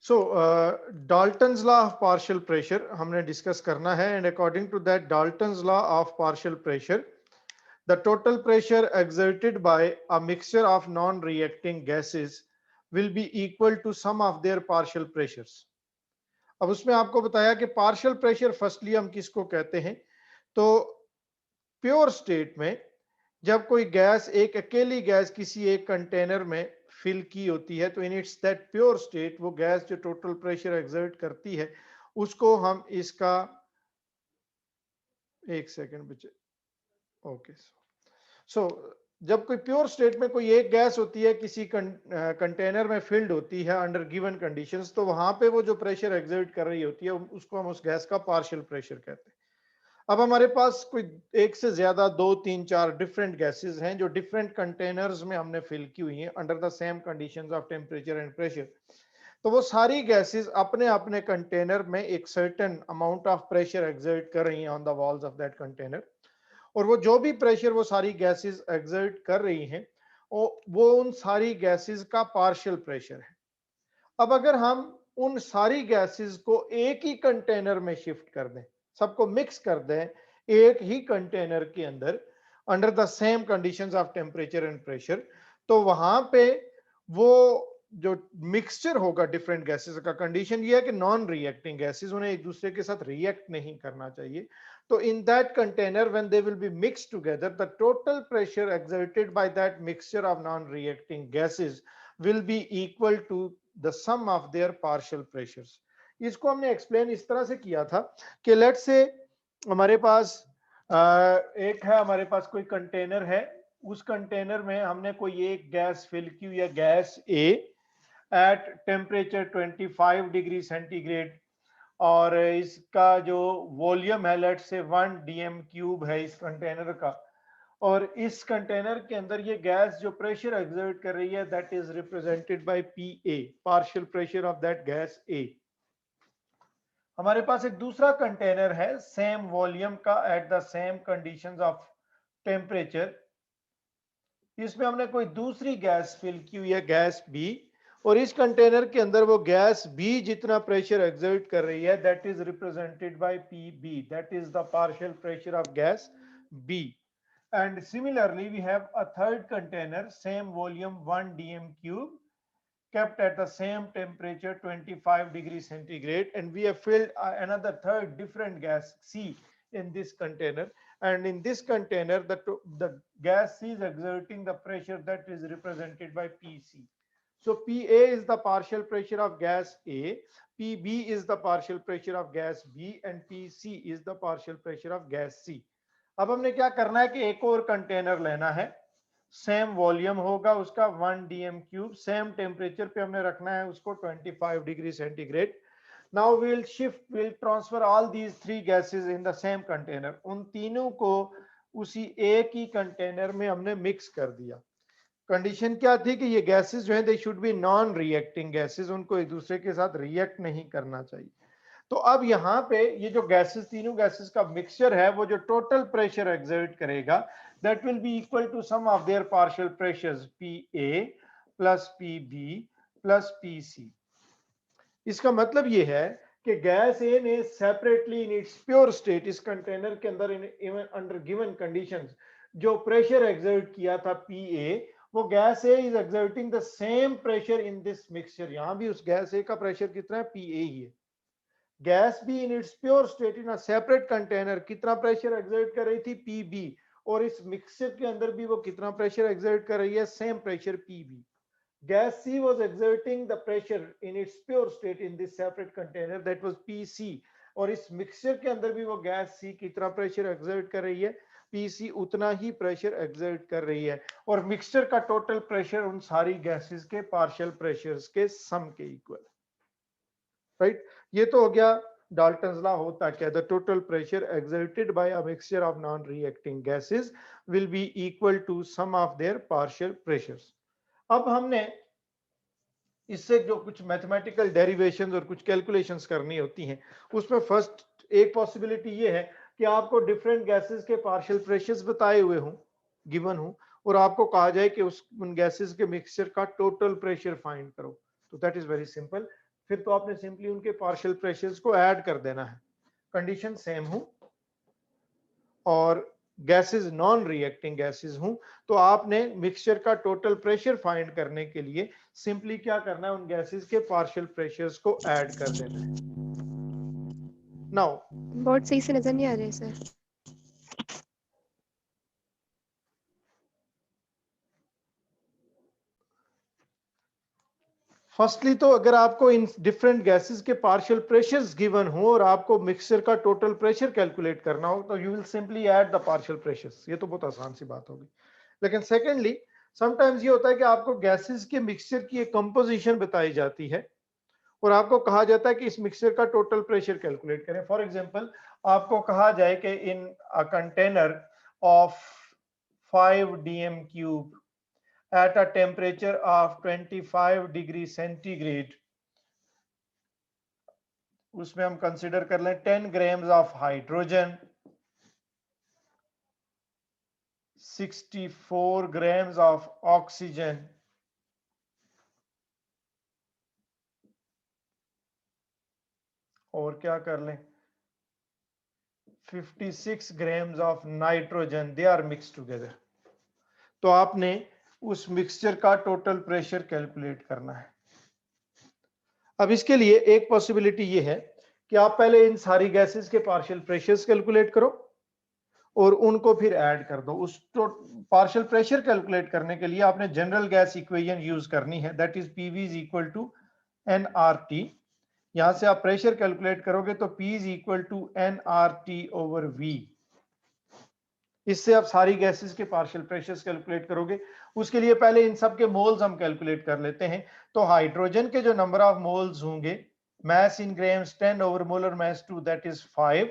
So Dalton's law of partial pressure हमने discuss करना है and according to that Dalton's law of partial pressure the total pressure exerted by a mixture of non-reacting gases will be equal to sum of their partial pressures. अब उसमें आपको बताया कि partial pressure firstly हम किसको कहते हैं, तो प्योर स्टेट में जब कोई गैस, एक अकेली गैस किसी एक कंटेनर में फिल की होती है, तो in its that pure state वो गैस जो टोटल प्रेशर एक्सर्ट करती है उसको हम इसका, एक सेकंड बच्चे, ओके। सो जब कोई प्योर स्टेट में कोई एक गैस होती है किसी कंटेनर में फिल्ड होती है अंडर गिवन कंडीशंस, तो वहां पे वो जो प्रेशर एक्सर्ट कर रही होती है उसको हम उस गैस का पार्शियल प्रेशर कहते हैं। अब हमारे पास कोई एक से ज्यादा, दो, तीन, चार डिफरेंट गैसेस हैं जो डिफरेंट कंटेनर्स में हमने फिल की हुई हैं under the same conditions of temperature and pressure. तो वो सारी गैसेस अपने अपने कंटेनर में एक certain amount of pressure exert कर रही हैं on the walls of that container, और वो जो भी प्रेशर वो सारी गैसेस एक्सर्ट कर रही हैं वो उन सारी गैसेस का पार्शियल प्रेशर है। अब अगर हम उन सारी गैसेस को एक ही कंटेनर में शिफ्ट कर दें, सबको मिक्स कर दें एक ही कंटेनर के अंदर under the same conditions of temperature and pressure, तो वहां पे वो जो मिक्सचर होगा डिफरेंट गैसेस का, कंडीशन ये है कि नॉन रिएक्टिंग गैसेस, उन्हें एक दूसरे के साथ रिएक्ट नहीं करना चाहिए। तो in that container when they will be mixed together, the total pressure exerted by that mixture of non-reacting gases will be equal to the sum of their partial pressures. इसको हमने एक्सप्लेन इस तरह से किया था कि लेट्स से हमारे पास एक है, हमारे पास कोई कंटेनर है, उस कंटेनर में हमने कोई एक गैस फिल की हुई है, gas A at temperature 25 degree centigrade, और इसका जो वॉल्यूम है लेट से 1 dm क्यूब है इस कंटेनर का, और इस कंटेनर के अंदर ये गैस जो प्रेशर एक्सर्ट कर रही है that is represented bye PA, partial pressure of that gas A। हमारे पास एक दूसरा कंटेनर है सेम वॉल्यूम का at the same conditions of temperature, इसमें हमने कोई दूसरी गैस फिल की हुई है, गैस B, और इस कंटेनर के अंदर वो गैस B जितना प्रेशर एक्सर्ट कर रही है that is represented by PB, that is the partial pressure of gas B। And similarly we have a third container same volume 1 dm cube kept at the same temperature 25 degrees centigrade, and we have filled another third different gas C in this container, and in this container the gas C is exerting the pressure that is represented by PC. So PA is the partial pressure of gas A, PB is the partial pressure of gas B, and PC is the partial pressure of gas C. अब हमने क्या करना है कि एक और container लेना है, सेम वॉल्यूम होगा उसका 1 dm क्यूब, सेम टेम्परेचर पे हमने रखना है उसको 25 degree centigrade. Now we'll shift, will transfer all these three gases in the same container, उन तीनों को उसी एक ही कंटेनर में हमने मिक्स कर दिया। कंडीशन क्या थी कि ये गैसेस जो है they should be non reacting gases, उनको एक दूसरे के साथ रिएक्ट नहीं करना चाहिए। तो अब यहाँ पे ये जो गैसेस, तीनों गैसेस का मिक्सचर है, वो जो टोटल प्रेशर एक्सर्ट करेगा that will be equal to sum of their partial pressures PA plus PB plus PC। इसका मतलब ये है कि गैस ए ने separately in its pure state इस कंटेनर के अंदर इवन अंडर गिवन कंडीशंस जो प्रेशर एक्सर्ट किया था PA, वो gas A is exerting the same pressure in this mixture. यहां भी उस गैस ए का प्रेशर कितना है, PA ही है। गैस भी इन its pure state in a separate container कितना प्रेशर एक्सर्ट कर रही थी, PB, और इस मिक्सचर के अंदर भी वो कितना प्रेशर एक्सर्ट कर रही है, same pressure PB। gas C was exerting the pressure in its pure state in this separate container that was PC, और इस मिक्सचर के अंदर भी वो गैस C कितना प्रेशर एक्सर्ट कर रही है, PC उतना ही प्रेशर एक्सर्ट कर रही है, और मिक्सचर का टोटल प्रेशर उन सारी गैसेस के पार्शियल प्रेशर्स के सम के इक्वल, राइट। ये तो हो गया डाल्टन्स लॉ होता क्या, the total pressure exerted by a mixture of non reacting gases will be equal to sum of their partial pressures. अब हमने इससे जो कुछ मैथमेटिकल डेरिवेशंस और कुछ कैलकुलेशंस करनी होती हैं, उसमें फर्स्ट एक पॉसिबिलिटी ये है कि आपको डिफरेंट गैसेस के पार्शियल प्रेशर्स बताए हुए हों, गिवन हो, और आपको कहा जाए कि उस उन गैसेस के मिक्सचर का टोटल प्रेशर फाइंड करो। तो दैट इज वेरी सिंपल। फिर तो आपने सिंपली उनके पार्शियल प्रेशर्स को ऐड कर देना है। कंडीशन सेम हो और गैसेस नॉन रिएक्टिंग गैसेस हूं, तो आपने मिक्सचर का टोटल प्रेशर फाइंड करने के लिए सिंपली क्या करना है, उन गैसेस के पार्शियल प्रेशर्स को ऐड कर देना है। नाउ बोर्ड सही से नजर नहीं आ रहे हैं सर। फर्स्टली तो अगर आपको इन डिफरेंट गैसेस के पार्शियल प्रेशर्स गिवन हो और आपको मिक्सचर का टोटल प्रेशर कैलकुलेट करना हो, तो you will simply add the partial pressures. ये तो बहुत आसान सी बात होगी। लेकिन सेकेंडली समटाइम्स ये होता है कि आपको गैसेस के मिक्सचर की एक कंपोजिशन बताई जाती है और आपको कहा जाता है कि इस मिक्सचर का टोटल प्रेशर कैलकुलेट करें। फॉर एग्जांपल आपको कहा जाए कि in a container of 5 dm cube at a temperature of 25 degree centigrade, उसमें हम कंसिडर कर लें 10 grams of hydrogen, 64 grams of oxygen, और क्या कर लें 56 grams of nitrogen, they are mix together. तो आपने उस मिक्सचर का टोटल प्रेशर कैलकुलेट करना है। अब इसके लिए एक पॉसिबिलिटी ये है कि आप पहले इन सारी गैसेस के पार्शियल प्रेशर्स कैलकुलेट करो और उनको फिर ऐड कर दो। उस पार्शियल प्रेशर कैलकुलेट करने के लिए आपने जनरल गैस इक्वेशन यूज करनी है, that is PV is equal to nRT. यहां से आप प्रेशर कैलकुलेट करोगे तो P is equal to nRT over V. इससे आप सारी गैसेस के पार्शियल प्रेशर्स कैलकुलेट करोगे। उसके लिए पहले इन सब के मोल्स हम कैलकुलेट कर लेते हैं। तो हाइड्रोजन के जो नंबर ऑफ मोल्स होंगे, mass in grams 10 over molar mass 2, that is 5.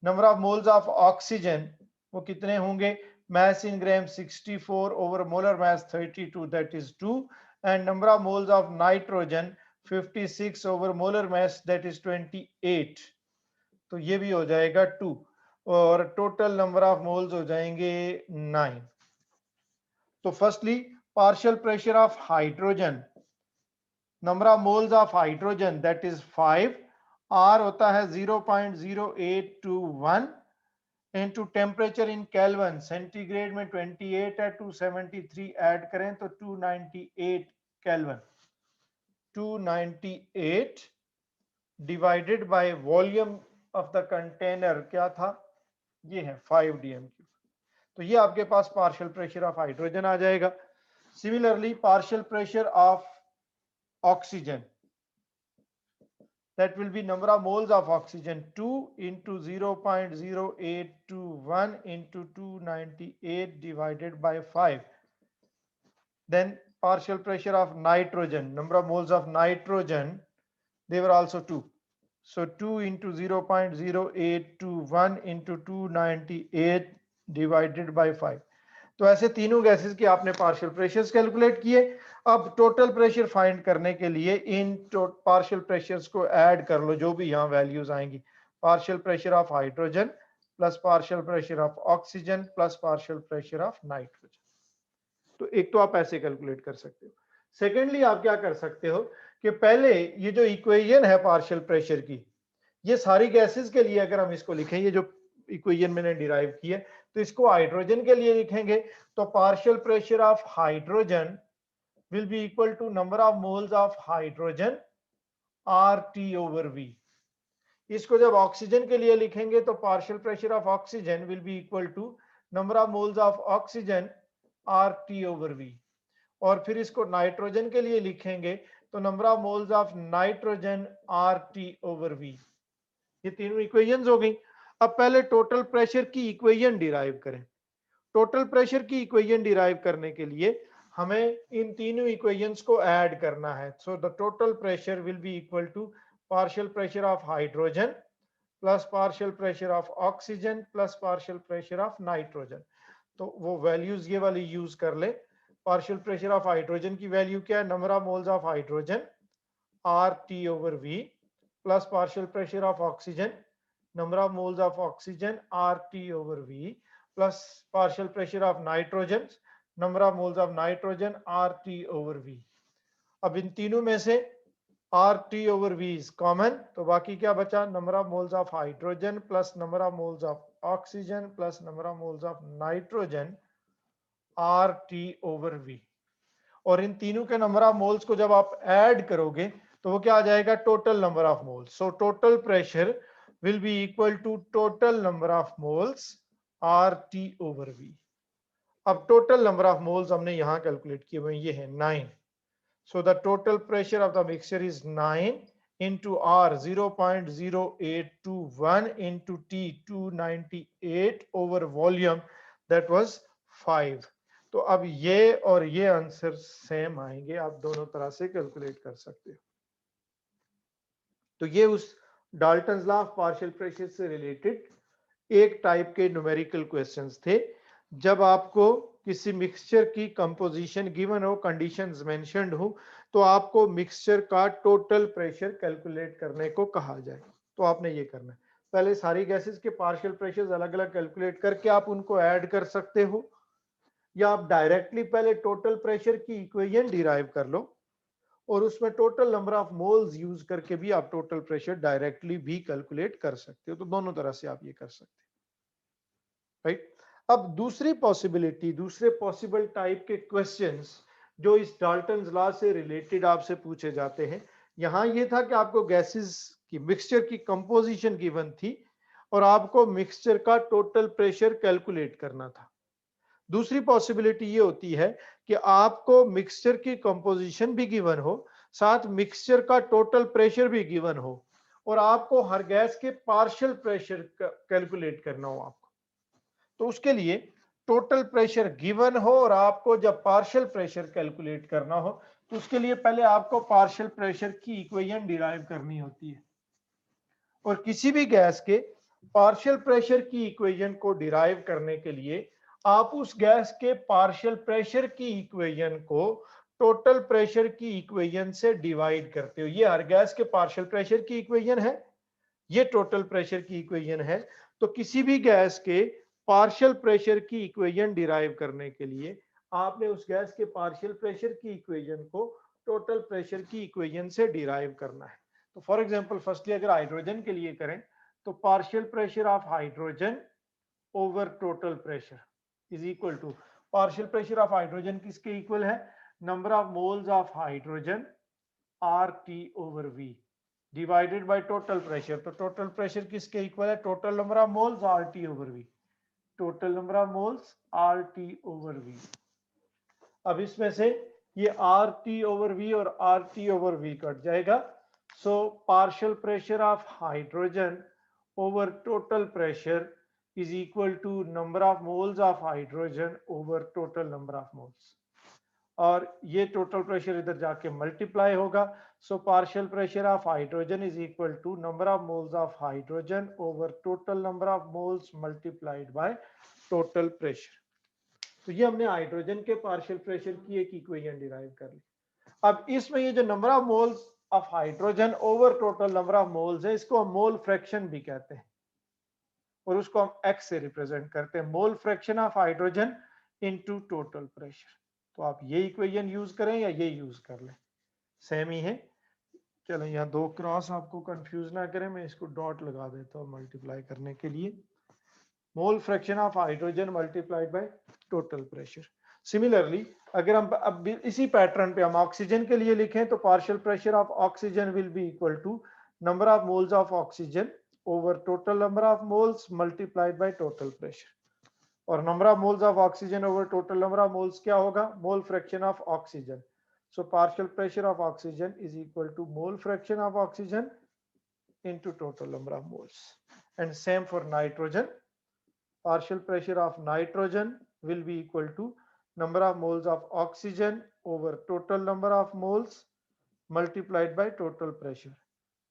Number of moles of oxygen वो कितने होंगे, mass in grams 64 over molar mass 32, that is 2. and number of moles of nitrogen 56 over molar mass, that is 28. तो ये भी हो जाएगा 2 और total number of moles हो जाएंगे 9। तो firstly partial pressure of hydrogen, number of moles of hydrogen that is 5, R होता है 0.0821 into temperature in kelvin, centigrade में 28 है, 273 ऐड करें तो 298 kelvin. 298 divided by volume of the container क्या था, ये है 5 dm क्यूब। तो ये आपके पास पार्शियल प्रेशर ऑफ हाइड्रोजन आ जाएगा। Similarly partial pressure of oxygen, that will be number of moles of oxygen 2 into 0.0821 into 298 divided by 5. Then partial pressure of nitrogen, number of moles of nitrogen, they were also 2. So 2 into 0.0821 into 298 divided by 5. तो ऐसे तीनों gases की आपने partial pressures calculate किए। अब total pressure find करने के लिए इन पार्शियल प्रेशर्स को ऐड कर लो, जो भी यहाँ वैल्यूज आएंगी। Partial pressure of hydrogen plus partial pressure of oxygen plus partial pressure of nitrogen. तो एक तो आप ऐसे कैलकुलेट कर सकते हो। सेकेंडली आप क्या कर सकते हो कि पहले ये जो इक्वेशन है पार्शियल प्रेशर की, ये सारी गैसेस के लिए अगर हम इसको लिखें, ये जो इक्वेशन मैंने डिराइव की है, तो इसको हाइड्रोजन के लिए लिखेंगे तो partial pressure of hydrogen will be equal to number of moles of hydrogen R T over V. इसको जब ऑक्सीजन के लिए लिखेंगे तो partial pressure of oxygen will be equal to number of moles of oxygen R T over V. और फिर इसको nitrogen के लिए लिखेंगे तो number of moles of nitrogen R T over V. ये तीनों इक्वेशंस हो गई। अब पहले टोटल प्रेशर की इक्वेशन डिराइव करें। टोटल प्रेशर की इक्वेशन डिराइव करने के लिए हमें इन तीनों इक्वेशंस को ऐड करना है। So the total pressure will be equal to partial pressure of hydrogen plus partial pressure of oxygen plus partial pressure of nitrogen. तो वो वैल्यूज ये वाली यूज कर ले। पार्शियल प्रेशर ऑफ हाइड्रोजन की वैल्यू क्या है, number of moles of hydrogen R T over V plus partial pressure of oxygen, number of moles of oxygen RT over V, plus partial pressure of nitrogen, number of moles of nitrogen RT over V. अब इन तीनों में से RT over V is common, तो बाकी क्या बचा, number of moles of hydrogen plus number of moles of oxygen plus number of moles of nitrogen, RT over V। और इन तीनों के नंबर ऑफ मोल्स को जब आप ऐड करोगे तो वो क्या आ जाएगा, total number of moles. So total pressure will be equal to total number of moles RT over V। अब टोटल नंबर ऑफ मोल्स हमने यहां कैलकुलेट किए हुए, ये है 9। So the total pressure of the mixture is 9 into R 0.0821 into T 298 over volume, that was 5। तो अब ये और ये आंसर सेम आएंगे, आप दोनों तरह से कैलकुलेट कर सकते हो। तो ये उस Dalton's law of partial pressure से रिलेटेड एक टाइप के न्यूमेरिकल क्वेश्चंस थे। जब आपको किसी मिक्सचर की कंपोजिशन गिवन हो, कंडीशंस मेंशन्ड हो, तो आपको मिक्सचर का टोटल प्रेशर कैलकुलेट करने को कहा जाए, तो आपने ये करना है। पहले सारी गैसेस के पार्शियल प्रेशर्स अलग अलग कैलकुलेट करके आप उनको ऐड कर सकते हो, या आप डायरेक्टली पहले टोटल प्रेशर की इक्वेशन डिराइव कर लो और उसमें total number of moles use करके भी आप टोटल प्रेशर डायरेक्टली भी कैलकुलेट कर सकते हो। तो दोनों तरह से आप ये कर सकते हो, राइट। अब दूसरी पॉसिबिलिटी, दूसरे पॉसिबल टाइप के क्वेश्चंस जो इस डाल्टन्स लॉ से रिलेटेड आपसे पूछे जाते हैं, यहां ये था कि आपको गैसेस की मिक्सचर की कंपोजिशन गिवन थी और आपको मिक्सचर का टोटल प्रेशर कैलकुलेट करना था। दूसरी पॉसिबिलिटी ये होती है कि आपको मिक्सचर की कंपोजिशन भी गिवन हो, साथ मिक्सचर का टोटल प्रेशर भी गिवन हो और आपको हर गैस के पार्शियल प्रेशर कैलकुलेट करना हो आपको। तो उसके लिए टोटल प्रेशर गिवन हो और आपको जब पार्शियल प्रेशर कैलकुलेट करना हो तो उसके लिए पहले आपको पार्शियल प्रेशर की इक्वेशन डिराइव करनी होती है। और किसी भी गैस के पार्शियल प्रेशर की इक्वेशन को डिराइव करने के लिए आप उस गैस के पार्शियल प्रेशर की इक्वेशन को टोटल प्रेशर की इक्वेशन से डिवाइड करते हो। ये हर गैस के पार्शियल प्रेशर की इक्वेशन है, ये टोटल प्रेशर की इक्वेशन है। तो किसी भी गैस के पार्शियल प्रेशर की इक्वेशन डिराइव करने के लिए आपने उस गैस के पार्शियल प्रेशर की इक्वेशन को टोटल प्रेशर की इक्वेशन से डिराइव करना है। तो फॉर एग्जांपल फर्स्टली अगर हाइड्रोजन के लिए करें तो partial pressure of hydrogen over total pressure is equal to, partial pressure of hydrogen किसके इक्वल है, number of moles of hydrogen RT over V divided by total pressure. तो total pressure किसके equal है, total number of moles RT over V, total number of moles RT over V। अब इसमें से ये RT over V और RT over V cut जाएगा। So partial pressure of hydrogen over total pressure is equal to number of moles of hydrogen over total number of moles। और ये total pressure इधर जाके मल्टीप्लाई होगा। So partial pressure of hydrogen is equal to number of moles of hydrogen over total number of moles multiplied by total pressure. तो ये हमने hydrogen के partial pressure की एक इक्वेशन डिराइव कर ली। अब इसमें ये जो number of moles of hydrogen over total number of moles है, इसको हम मोल फ्रैक्शन भी कहते हैं और उसको हम x से रिप्रेजेंट करते हैं, मोल fraction of hydrogen into total pressure. तो आप ये इक्वेशन यूज करें या ये यूज कर लें, सेम ही है। चलो यहाँ दो क्रॉस आपको कंफ्यूज ना करें, मैं इसको डॉट लगा देता हूँ मल्टीप्लाई करने के लिए। मोल fraction of hydrogen multiplied by total pressure. Similarly अगर हम अब इसी पैटर्न पे हम ऑक्सीजन के लिए लिखें तो partial pressure of oxygen will be equal to number of moles of oxygen over total number of moles multiplied by total pressure। और number of moles of oxygen over total number of moles क्या होगा, mole fraction of oxygen। so partial pressure of oxygen is equal to mole fraction of oxygen into total number of moles। and same for nitrogen, partial pressure of nitrogen will be equal to number of moles of oxygen over total number of moles multiplied by total pressure।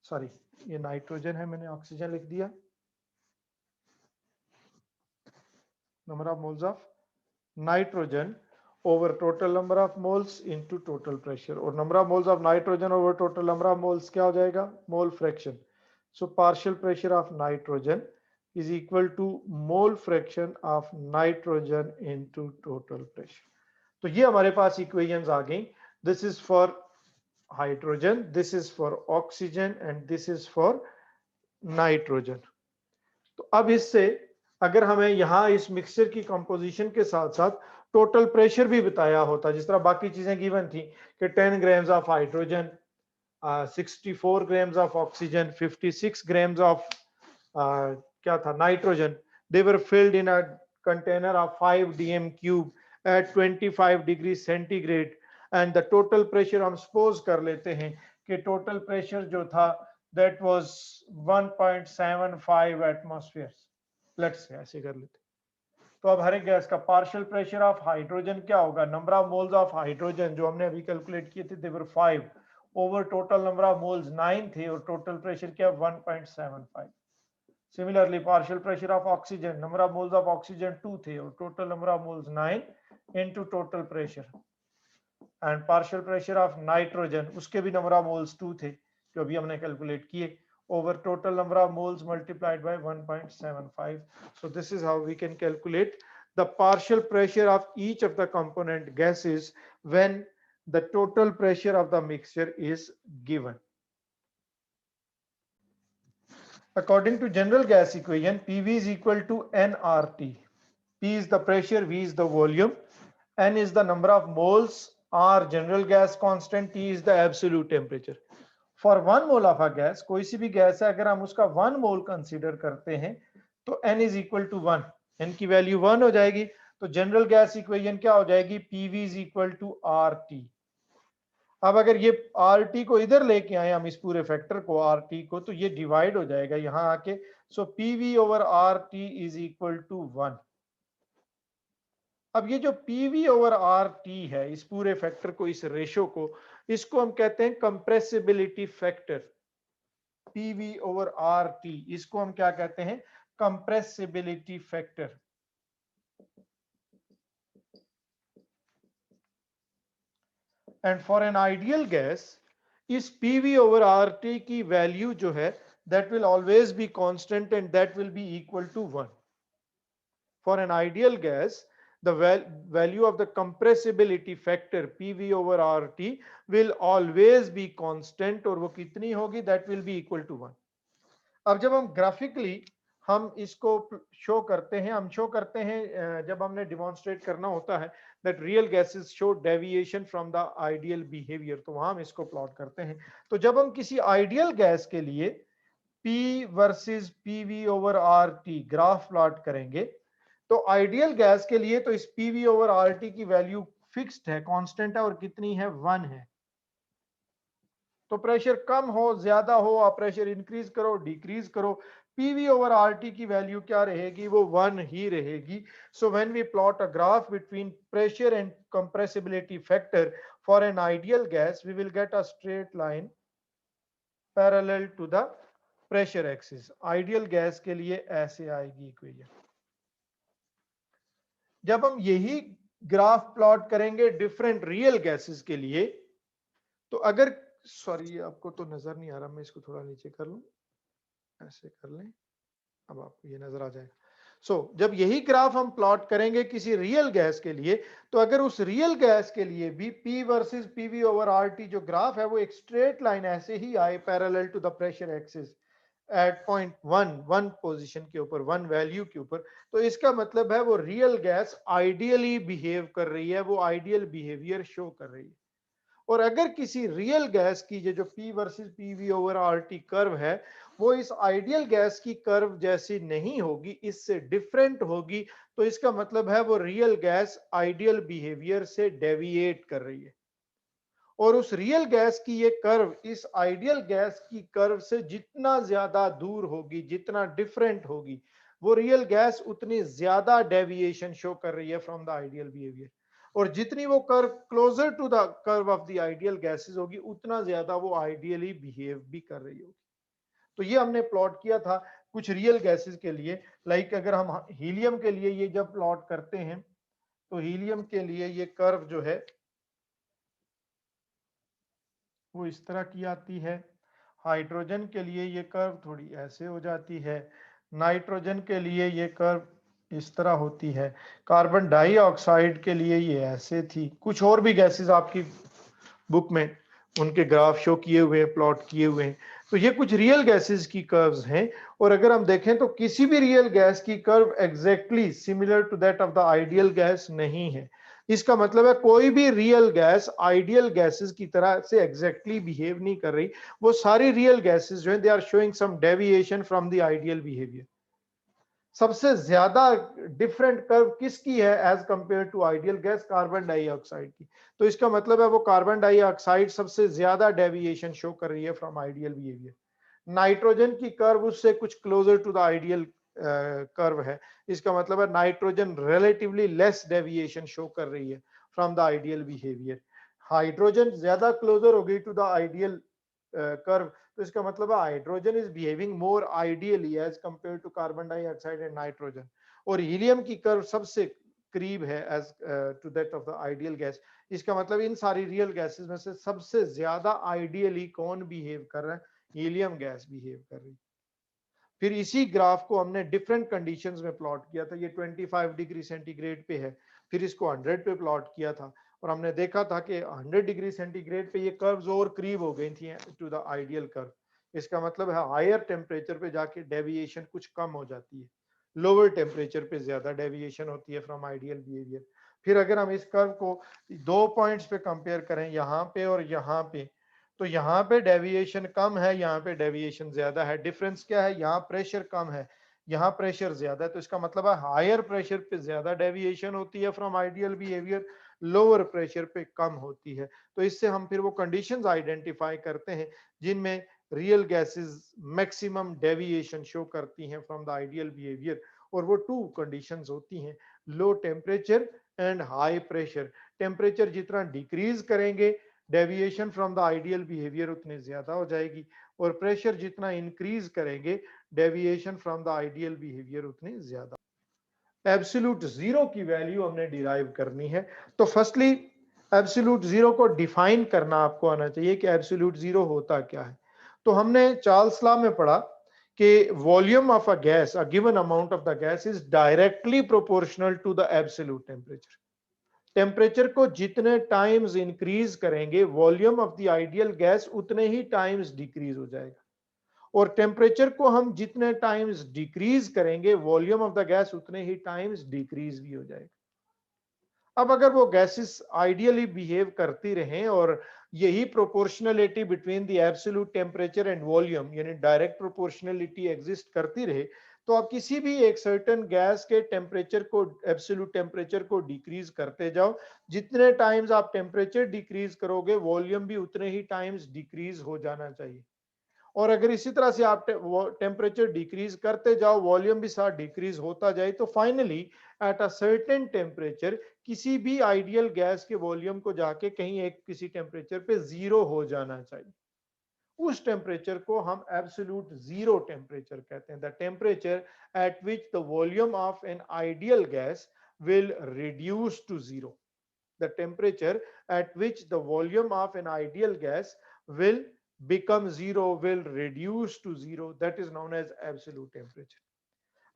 Sorry ये nitrogen है, मैंने oxygen लिख दिया। Number of moles of nitrogen over total number of moles into total pressure, और number of moles of nitrogen over total number of moles क्या हो जाएगा, mole fraction. So partial pressure of nitrogen is equal to mole fraction of nitrogen into total pressure. तो ये हमारे पास equations आ गई। This is for hydrogen, this is for oxygen and this is for nitrogen. तो अब इससे अगर हमें यहाँ इस मिक्सचर की कंपोजिशन के साथ साथ टोटल प्रेशर भी बताया होता, जिस तरह बाकी चीजें गिवन थी कि 10 grams of hydrogen, 64 grams of oxygen, 56 grams of क्या था nitrogen, they were filled in a container of 5 dm cube at 25 degrees centigrade and the total pressure हम suppose कर लेते हैं कि total pressure जो था that was 1.75 atmospheres, let's say ऐसे कर लेते। तो अब हर एक गैस का पार्शियल प्रेशर ऑफ हाइड्रोजन क्या होगा, number of moles of hydrogen जो हमने अभी कैलकुलेट किए थे दे वर 5 over total number of moles 9 थे और टोटल प्रेशर क्या 1.75। Similarly partial pressure of oxygen, number of moles of oxygen 2 थे और total number of moles 9 into total pressure, and partial pressure of nitrogen उसके भी नंबर ऑफ मोल्स 2 थे जो अभी हमने कैलकुलेट किए over total number of moles multiplied by 1.75. So this is how we can calculate the partial pressure of each of the component gases when the total pressure of the mixture is given. According to general gas equation, PV is equal to nRT. P is the pressure, V is the volume, N is the number of moles, R general gas constant, T is the absolute temperature. For 1 mole of a gas, कोई सी भी gas है अगर हम उसका 1 मोल consider करते हैं तो n is equal to 1, n की वैल्यू 1 हो जाएगी। तो जनरल गैस इक्वेशन क्या हो जाएगी, PV is equal to RT। अब अगर ये RT को इधर लेके आए हम इस पूरे फैक्टर को RT को, तो ये डिवाइड हो जाएगा यहां आके। So PV over RT is equal to 1। अब ये जो PV ओवर RT है, इस पूरे फैक्टर को, इस रेशो को, इसको हम कहते हैं compressibility factor. PV over RT, इसको हम क्या कहते हैं, compressibility factor. And for an ideal gas इस PV ओवर RT की वैल्यू जो है that will always be constant and that will be equal to 1. For an ideal gas, the value of the compressibility factor PV over RT will always be constant और वो कितनी होगी, that will be equal to 1. अब जब हम graphically हम इसको show करते हैं, हम शो करते हैं जब हमने डिमॉन्स्ट्रेट करना होता है that real gases show deviation from the ideal behavior, तो वहां हम इसको प्लॉट करते हैं। तो जब हम किसी आइडियल गैस के लिए P versus PV over RT graph plot करेंगे, तो आइडियल गैस के लिए तो इस PV ओवर RT की वैल्यू फिक्स्ड है, कांस्टेंट है, और कितनी है, 1 है। तो प्रेशर कम हो ज्यादा हो, आप प्रेशर इंक्रीज करो डिक्रीज करो, PV ओवर RT की वैल्यू क्या रहेगी, वो 1 ही रहेगी। So when we plot a graph between pressure and compressibility factor for an ideal gas, we will get a straight line parallel to the pressure axis. Ideal gas के लिए ऐसे आएगी इक्वेशन। जब हम यही ग्राफ प्लॉट करेंगे different real gases के लिए, तो अगर, सॉरी आपको तो नजर नहीं आ रहा, मैं इसको थोड़ा नीचे कर लूं, ऐसे कर लें, अब आपको ये नजर आ जाएगा। जब यही ग्राफ हम प्लॉट करेंगे किसी रियल गैस के लिए, तो अगर उस रियल गैस के लिए भी P versus PV over RT जो ग्राफ है वो एक स्ट्रेट लाइन ऐसे ही आए parallel to the pressure axis at point 1 position के ऊपर, 1 वैल्यू के ऊपर, तो इसका मतलब है वो रियल गैस आइडियली बिहेव कर रही है, वो आइडियल बिहेवियर शो कर रही है। और अगर किसी रियल गैस की जो P versus PV over RT curve है वो इस आइडियल गैस की कर्व जैसी नहीं होगी, इससे डिफरेंट होगी, तो इसका मतलब है वो रियल गैस आइडियल बिहेवियर से डेविएट कर रही है। और उस रियल गैस की ये कर्व इस आइडियल गैस की कर्व से जितना ज्यादा दूर होगी, जितना डिफरेंट होगी, वो रियल गैस उतनी ज्यादा डेविएशन शो कर रही है फ्रॉम द आइडियल बिहेवियर। और जितनी वो curve closer to the curve of the ideal gases होगी, उतना ज्यादा वो आइडियली बिहेव भी कर रही होगी। तो ये हमने प्लॉट किया था कुछ रियल गैसेस के लिए। लाइक अगर हम हीलियम के लिए ये जब प्लॉट करते हैं, तो हीलियम के लिए ये कर्व जो है वो इस तरह की आती है। हाइड्रोजन के लिए ये कर्व थोड़ी ऐसे हो जाती है। नाइट्रोजन के लिए ये कर्व इस तरह होती है। कार्बन डाइऑक्साइड के लिए ये ऐसे थी। कुछ और भी गैसेस आपकी बुक में उनके ग्राफ शो किए हुए हैं, प्लॉट किए हुए हैं। तो ये कुछ रियल गैसेस की कर्व्स हैं, और अगर हम देखें तो किसी भी रियल गैस की curve exactly similar to that of the ideal gas नहीं है। इसका मतलब है कोई भी रियल गैस आइडियल गैसेस की तरह से एग्जैक्टली बिहेव नहीं कर रही। वो सारी रियल गैसेस जो है they are showing some deviation from the ideal behaviour. सबसे ज्यादा डिफरेंट कर्व किसकी है as compare to ideal gas? Carbon dioxide की। तो इसका मतलब है वो कार्बन डाइऑक्साइड सबसे ज्यादा डेविएशन शो कर रही है फ्रॉम आइडियल बिहेवियर। नाइट्रोजन की कर्व उससे कुछ closer to the ideal curve है। इसका मतलब है nitrogen relatively less deviation show कर रही है from the ideal behaviour. Hydrogen ज्यादा क्लोजर हो गई टू द आइडियल कर्व, तो इसका मतलब है hydrogen is behaving more ideally as compare to carbon dioxide and nitrogen. और हीलियम की कर्व सबसे करीब है as to that of the ideal gas. इसका मतलब इन सारी रियल गैसेस में से सबसे ज्यादा आइडियली कौन बिहेव कर रहा है? हीलियम गैस बिहेव कर रही है। फिर इसी ग्राफ को हमने डिफरेंट कंडीशंस में प्लॉट किया था। ये 25 डिग्री सेंटीग्रेड पे है, फिर इसको 100 पे प्लॉट किया था, और हमने देखा था कि 100 डिग्री सेंटीग्रेड पे ये कर्व्स और करीब हो गई थी टू द आइडियल कर्व। इसका मतलब है हायर टेम्परेचर पे जाके डेविएशन कुछ कम हो जाती है, लोअर टेम्परेचर पे ज्यादा डेविएशन होती है फ्रॉम आइडियल बिहेवियर। फिर अगर हम इस कर्व को दो पॉइंट्स पे कंपेयर करें, यहाँ पे और यहाँ पे, तो यहाँ पे डेविएशन कम है, यहाँ पे डेविएशन ज्यादा है। डिफरेंस क्या है? यहाँ प्रेशर कम है, यहाँ प्रेशर ज्यादा है। तो इसका मतलब है हायर प्रेशर पे ज्यादा डेविएशन होती है from ideal behaviour, lower pressure पे कम होती है। तो इससे हम फिर वो कंडीशंस आइडेंटिफाई करते हैं जिनमें real gases maximum deviation show करती हैं फ्रॉम द आइडियल बिहेवियर। और वो टू कंडीशंस होती हैं, low temperature and high pressure. Temperature जितना डिक्रीज करेंगे deviation from the ideal behaviour उतनी ज्यादा हो जाएगी, और प्रेशर जितना इंक्रीज करेंगे deviation from the ideal behaviour उतनी ज्यादा। एब्सोल्यूट जीरो की वैल्यू हमने डिराइव करनी है। तो फर्स्टली एब्सोल्यूट जीरो को डिफाइन करना आपको आना चाहिए कि एब्सोल्यूट जीरो होता क्या है। तो हमने चार्ल्स लॉ में पढ़ा कि volume of a gas, a given amount of the gas is directly proportional to the absolute temperature. Temperature को जितने टाइम्स इंक्रीज करेंगे volume of the ideal gas उतने ही टाइम्स डिक्रीज हो जाएगा, और टेम्परेचर को हम जितने टाइम्स डिक्रीज करेंगे वॉल्यूम ऑफ द गैस उतने ही टाइम्स डिक्रीज भी हो जाएगा। अब अगर वो गैसेस आइडियली बिहेव करती रहें और यही proportionality between the absolute temperature and volume यानी डायरेक्ट प्रोपोर्शनलिटी एग्जिस्ट करती रहे, तो आप किसी भी एक सर्टेन गैस के टेम्परेचर को, एब्सोल्यूट टेम्परेचर को डिक्रीज करते जाओ। जितने टाइम्स आप टेम्परेचर डिक्रीज करोगे वॉल्यूम भी उतने ही टाइम्स डिक्रीज हो जाना चाहिए। और अगर इसी तरह से आप टेम्परेचर डिक्रीज करते जाओ वॉल्यूम भी साथ डिक्रीज होता जाए, तो finally at a certain temperature किसी भी आइडियल गैस के वॉल्यूम को जाके कहीं एक किसी टेम्परेचर पे जीरो हो जाना चाहिए। उस टेम्परेचर को हम एब्सोल्यूट जीरो टेम्परेचर कहते हैं। The temperature at which the volume of an ideal gas will reduce to zero. the temperature at which the volume of an ideal gas will become zero, will reduce to zero, that is known as absolute temperature.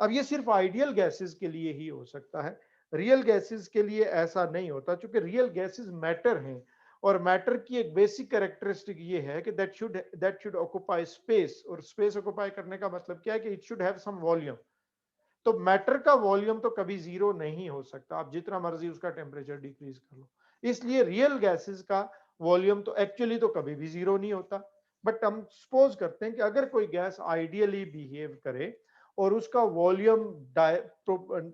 अब ये सिर्फ ideal gases के लिए ही हो सकता है, real gases के लिए ऐसा नहीं होता, क्योंकि रियल गैसेस मैटर हैं, और मैटर की एक बेसिक कैरेक्टरिस्टिक ये है कि दैट शुड ऑक्युपाई स्पेस, और स्पेस ऑक्युपाई करने का मतलब क्या है कि it should have some volume. तो मैटर का वॉल्यूम तो कभी जीरो नहीं हो सकता, आप जितना मर्जी उसका टेम्परेचर डिक्रीज कर लो। इसलिए रियल गैसेस का वॉल्यूम तो एक्चुअली तो कभी भी जीरो नहीं होता। बट हम सपोज करते हैं कि अगर कोई गैस आइडियली बिहेव करे और उसका volume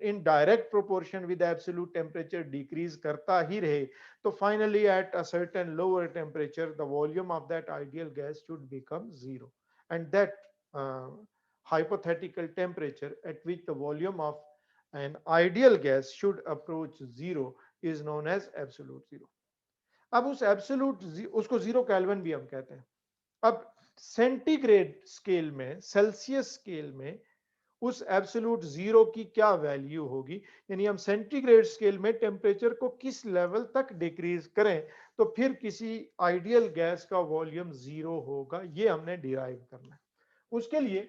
in direct proportion with absolute temperature decrease करता ही रहे, तो finally at a certain lower temperature the volume of that ideal gas should become zero, and that hypothetical temperature at which the volume of an ideal gas should approach zero is known as absolute zero. अब उस absolute उसको zero kelvin भी हम कहते हैं। अब centigrade scale में, Celsius scale में उस एब्सोल्यूट जीरो की क्या वैल्यू होगी, यानी हम सेंटीग्रेड स्केल में टेम्परेचर को किस लेवल तक डिक्रीज करें तो फिर किसी आइडियल गैस का वॉल्यूम जीरो होगा, ये हमने डिराइव करना है। उसके लिए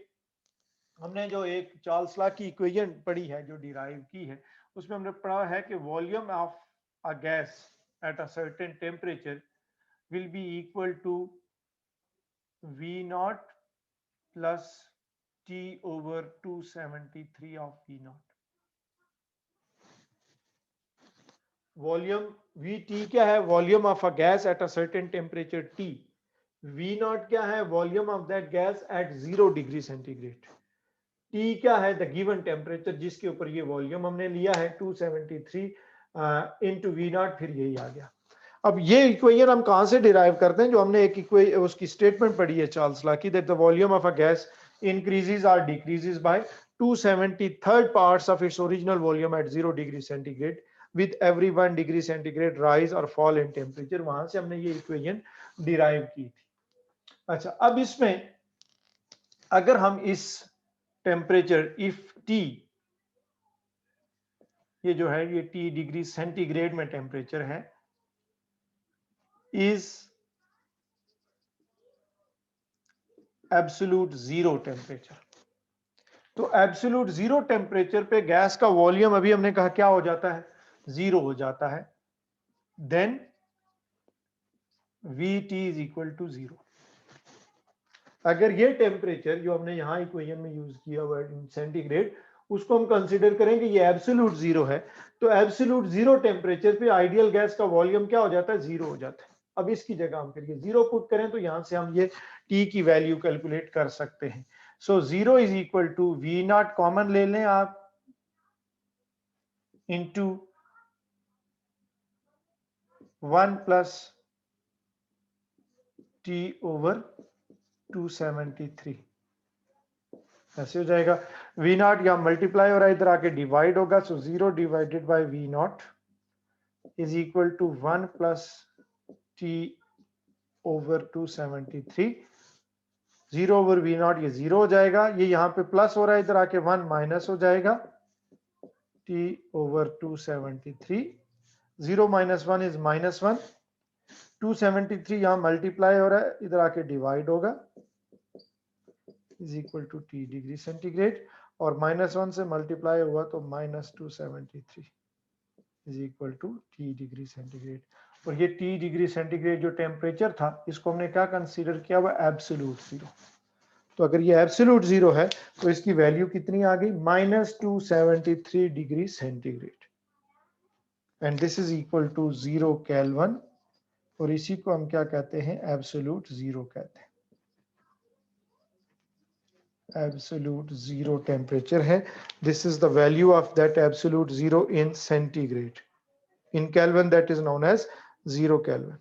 हमने जो एक चार्ल्स लॉ की इक्वेशन पढ़ी है, जो डिराइव की है, उसमें हमने पढ़ा है कि volume of a gas at a certain temperature will be equal to V naught plus T over 273 of V naught. Volume Vt क्या है? Volume of a gas at a certain temperature T. V not क्या है? Volume of that gas at 0 degree centigrade. T क्या है? The given temperature जिसके ऊपर ये volume हमने लिया है 273 इंटू V नॉट, फिर यही आ गया. अब ये इक्वेशन हम कहां से डिराइव करते हैं? जो हमने एक उसकी स्टेटमेंट पढ़ी है चार्ल्स लॉ की, that the volume of a gas increases or decreases by 273 parts of its original volume at 0 degree centigrade with every 1 degree centigrade rise or fall in temperature. वहां से हमने ये इक्वेशन डिराइव की थी. अच्छा, अब इसमें अगर हम इस टेम्परेचर इफ T, ये जो है ये T डिग्री सेंटीग्रेड में टेम्परेचर है, इज एब्सोल्यूट जीरो टेम्परेचर. तो एब्सोल्यूट जीरो टेम्परेचर पे गैस का वॉल्यूम अभी हमने कहा क्या हो जाता है? जीरो हो जाता है. Then Vt is equal to zero. अगर ये टेम्परेचर जो हमने यहां इक्वेशन में यूज किया हुआ है सेंटीग्रेड, उसको हम कंसीडर करें कि ये एब्सोल्यूट जीरो है, तो एब्सोल्यूट जीरो टेम्परेचर पे आइडियल गैस का वॉल्यूम क्या हो जाता है? जीरो हो जाता है. अब इसकी जगह हम फिर जीरो पुट करें तो यहां से हम ये T की वैल्यू कैलकुलेट कर सकते हैं. So zero is equal to V naught common ले लें आप, इंटू 1 प्लस T ओवर 273. ऐसे हो जाएगा. V नॉट यहाँ मल्टीप्लाई हो रहा है, इधर आके डिवाइड होगा. So zero divided by V naught is equal to 1 plus T over 273. Zero over V naught ये जीरो हो जाएगा. ये यहाँ पे प्लस हो रहा है, इधर आके 1 माइनस हो जाएगा. T over 273. 0 minus 1 is minus 1. 273 यहाँ मल्टीप्लाई हो रहा है, इधर आके डिवाइड होगा, is equal to T degree centigrade. और माइनस 1 से मल्टीप्लाई हुआ तो minus 273 is equal to T degree centigrade. और ये T डिग्री सेंटीग्रेड जो टेम्परेचर था, इसको हमने क्या कंसीडर किया हुआ? Absolute zero. तो अगर ये एब्सोल्यूट जीरो है तो इसकी वैल्यू कितनी आ गई? Minus 273 degree centigrade. And this is equal to 0 kelvin. और इसी को हम क्या कहते हैं? एब्सोल्यूट जीरो कहते हैं. एब्सोल्यूट जीरो टेम्परेचर है. This is the value of that absolute zero in centigrade. In Kelvin that is known as 0 Kelvin.